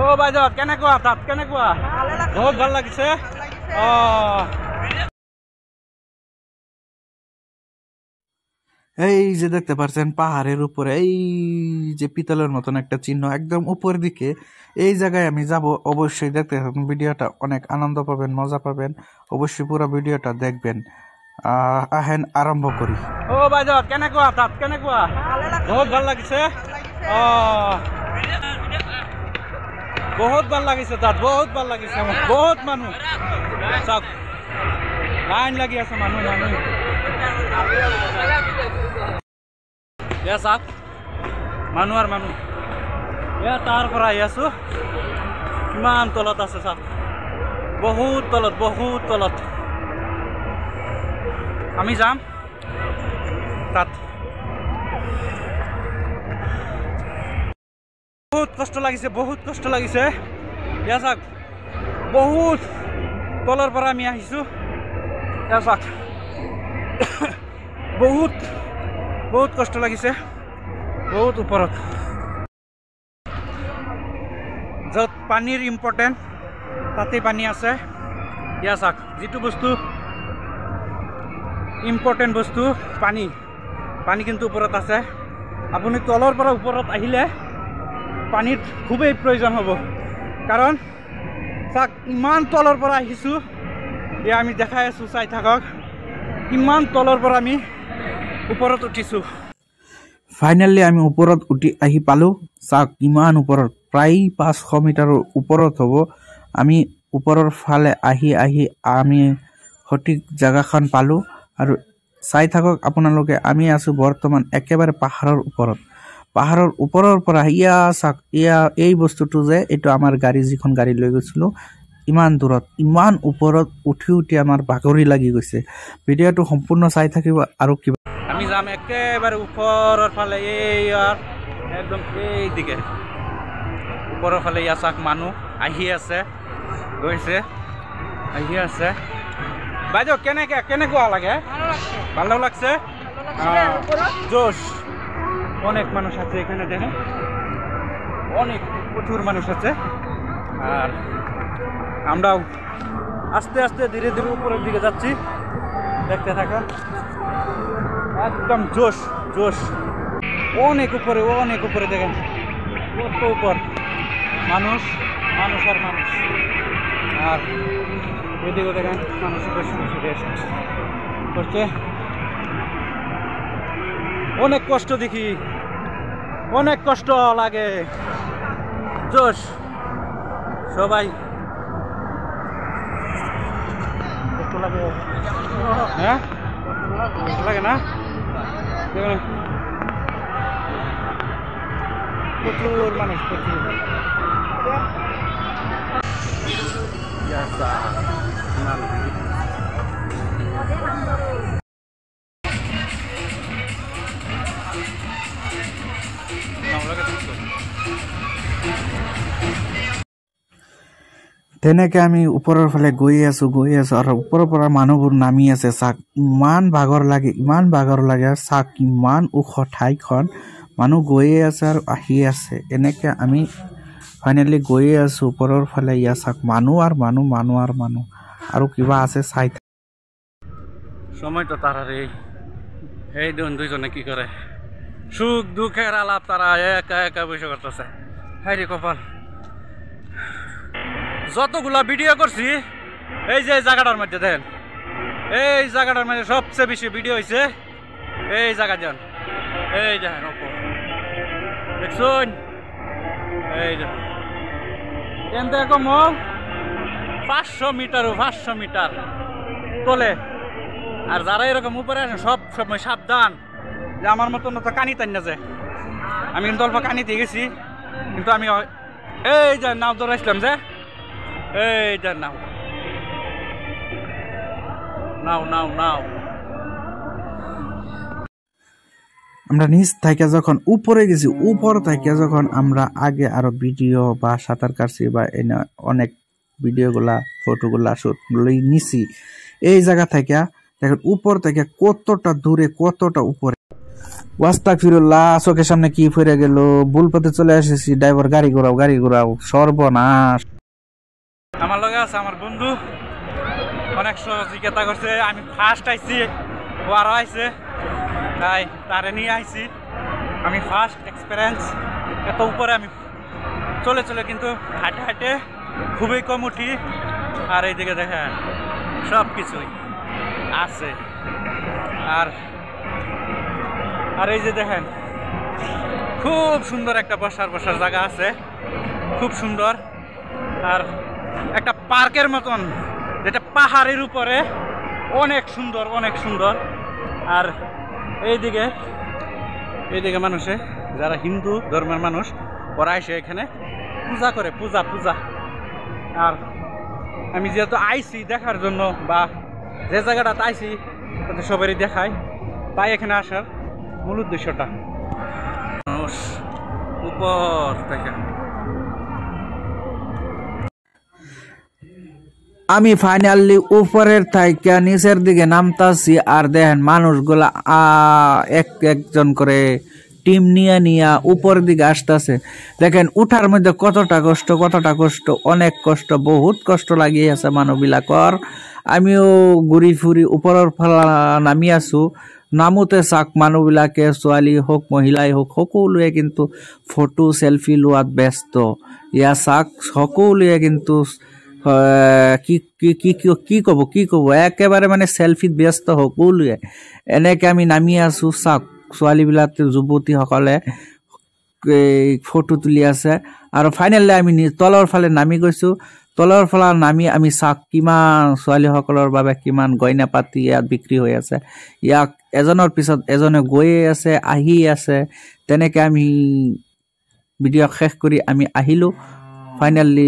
ও বাইদেউ কেনেকুৱা তাত কেনেকুৱা বহুত ভাল লাগিছে এই যে দেখতে পাচ্ছেন পাহাড়ের উপরে এই যে পিতলের মতন একটা চিহ্ন একদম উপরের দিকে এই জায়গায় আমি যাব অবশ্যই দেখতে থাকুন ভিডিওটা অনেক আনন্দ পাবেন মজা পাবেন অবশ্যই পুরো ভিডিওটা দেখবেন আহেন আরম্ভ করি ও বাইদেউ কেনেকুৱা তাত কেনেকুৱা বহুত ভাল লাগিছে বহুত ভাল লাগিছে তাত বহুত ভাল লাগিছে বহুত মানুহ চাওক লাইন লাগি আছে মানুহ চাওক মানুহ আৰু মানুহ তাৰ পৰা আহি আছো কিমান তলত আছে চাওক বহুত তলত আমি যাম তাত বহুত কষ্ট লাগিছে চাওক বহুত তলৰ পৰা আমি আহিছো চাওক বহুত কষ্ট লাগিছে বহুত ওপৰত য'ত পানীৰ ইম্পৰ্টেণ্ট তাতে পানী আছে চাওক যিটো বস্তু ইম্পৰ্টেণ্ট বস্তু পানী কিন্তু ওপৰত আছে আপুনি তলৰ পৰা ওপৰত আহিলে পানীৰ খুবেই প্ৰয়োজন হ'ব কাৰণ চাওক ইমান তলৰ পৰা আহিছোঁ আমি দেখাই আছোঁ চাই থাকক কিমান তলৰ পৰা আমি ওপৰত উঠিছোঁ ফাইনেলি আমি ওপৰত উঠি আহি পালোঁ চাওক কিমান ওপৰত প্ৰায় 500 মিটাৰৰ ওপৰত হ'ব আমি ওপৰৰ ফালে আহি আমি সঠিক জায়গাখন পালোঁ আৰু চাই থাকক আপোনালোকে আমি আছোঁ বৰ্তমান একেবাৰে পাহাৰৰ ওপৰৰ পৰা চাওক এই বস্তুটো যে এইটো আমাৰ গাড়ী যিখন গাড়ী লৈ গৈছিলোঁ ইমান দূৰত ইমান ওপৰত উঠি আমাৰ ভাগৰি লাগি গৈছে ভিডিঅ'টো সম্পূৰ্ণ চাই থাকিব আৰু কিবা আমি যাম একেবাৰে ওপৰৰ ফালে একদম এইদিকে ওপৰৰ ফালে চাওক মানুহ আহি আছে গৈছে আহি আছে বাইদেউ কেনেকুৱা লাগে ভালো লাগছে জোশ অনেক মানুষ আছে এখানে দেখেন অনেক প্রচুর মানুষ আছে আর আমরাও আস্তে আস্তে ধীরে ধীরে উপরের দিকে যাচ্ছি দেখতে থাকুন একদম জোশ অনেক উপরে দেখেন কত উপর মানুষ আর এদিকে দেখেন মানুষ করছে অনেক কষ্ট দেখি অনেক কষ্ট লাগে জোশ সবাই কষ্ট লাগে হ্যাঁ লাগে না প্রচুর মানুষ প্রচুর তেনেকে আমি ওপৰৰ ফালে গৈ আছো আৰু ওপৰৰ পৰা মানুহবোৰ নামি আছে চাক ইমান ভাগৰ লাগে চাক ইমান ওখ ঠাইখন মানুহ গৈয়ে আছে আৰু আহি আছে এনেকে আমি ফাইনেলি গৈয়ে আছো ওপৰৰ ফালে চাক মানুহ আৰু কিবা আছে চাই সময়টো তাৰাৰে এই দুইজনে কি কৰে সুখ দুখের আলাপ তারা একা বসে করতেছে হাইরে কপাল যতগুলা ভিডিও করছি এই যে জায়গাটার মধ্যে দেখেন এই জায়গাটার মধ্যে সবচেয়ে বেশি ভিডিও হয়েছে এই জায়গা যান এই দেখেন দেখুন এই দেখেন কম 500 মিটার তোলে আর যারা এরকম উপরে আসেন সব সময় সাবধান যে আমার মতন তো কানি টান না যায় আমি কিন্তু অল্প কানি দিয়ে গেছি কিন্তু আমি এই যে নাও ধরে আসলাম যে এই যে নাও আমরা নিচ থেকে যখন উপরে গেছি উপর থেকে যখন আমরা আগে আরো ভিডিও বা সাঁতার কাটছি বা অনেক ভিডিওগুলা ফটোগুলা শুট নিছি এই জায়গা থেকে দেখেন উপর থেকে কতটা দূরে কতটা উপরে ওয়াস্তাগফিরুল্লাহ, চোখের সামনে কি পড়ে গেল, ভুল পথে চলে এসেছি। ড্রাইভার গাড়ি ঘোরাও, সর্বনাশ। আমার লগে আছে আমার বন্ধু, অনেক সহযোগিতা করছে। আমি ফার্স্ট আইছি, ও আরও আইছে, তাই তারে নিয়ে আইছি। আমি ফার্স্ট এক্সপিরিয়েন্স, এত উপরে আমি চলে কিন্তু হাঁটে খুবই কম উঠি। আর এইদিকে দেখেন সব কিছুই আছে। আর এই যে দেখেন খুব সুন্দর একটা বসার জায়গা আছে, খুব সুন্দর। আর একটা পার্কের মতন, যেটা পাহাড়ের উপরে, অনেক সুন্দর। আর এইদিকে মানুষে যারা হিন্দু ধর্মের মানুষ, ওরা এসে এখানে পূজা করে, পূজা। আর আমি যেহেতু আইছি দেখার জন্য, বা যে জায়গাটাতে আইছি তাতে সবারই দেখায়, তাই এখানে আসার মূল উদ্দেশ্যটা। উপর দেখেন, আমি ফাইনালি উপরের থাইকা নিচের দিকে নামতাছি। আর দেখেন মানুষগুলা একজন করে টিম নিয়ে উপরের দিকে আসতেছে। দেখেন উঠার মধ্যে কতটা কষ্ট, অনেক কষ্ট, বহুত কষ্ট লাগিয়ে আছে মানুহবিলাকৰ। আমিও ঘূৰি ফুৰি ওপৰৰ ফালে নামি আছো। নামোতে চাক মানুহবিলাকে, ছোৱালী হোক মহিলাই হোক, সকলোৱে কিন্তু ফটো সেলফি লোৱাত ব্যস্ত। ইয়া চাক সকলোৱে কিন্তু কি কব একেবাৰে মানে সেলফিত ব্যস্ত সকলোৱে। এনেকে আমি নামি আছো, চাক ছোৱালীবিলাক, যুৱতীসকলে ফটো তুলি আছে। আৰু ফাইনেলি আমি তলৰ ফালে নামি গৈছো। তলৰ ফালে নামি আমি চাক কিমান ছোৱালীসকলৰ বাবে কিমান গইনা পাতি ইয়াত বিক্ৰী হৈ আছে। ইয়াক এজনৰ পিছত এজনে গৈয়ে আছে, আহি আছে। তেনেকে আমি ভিডিঅ' শেষ কৰি আমি আহিলো ফাইনেলি।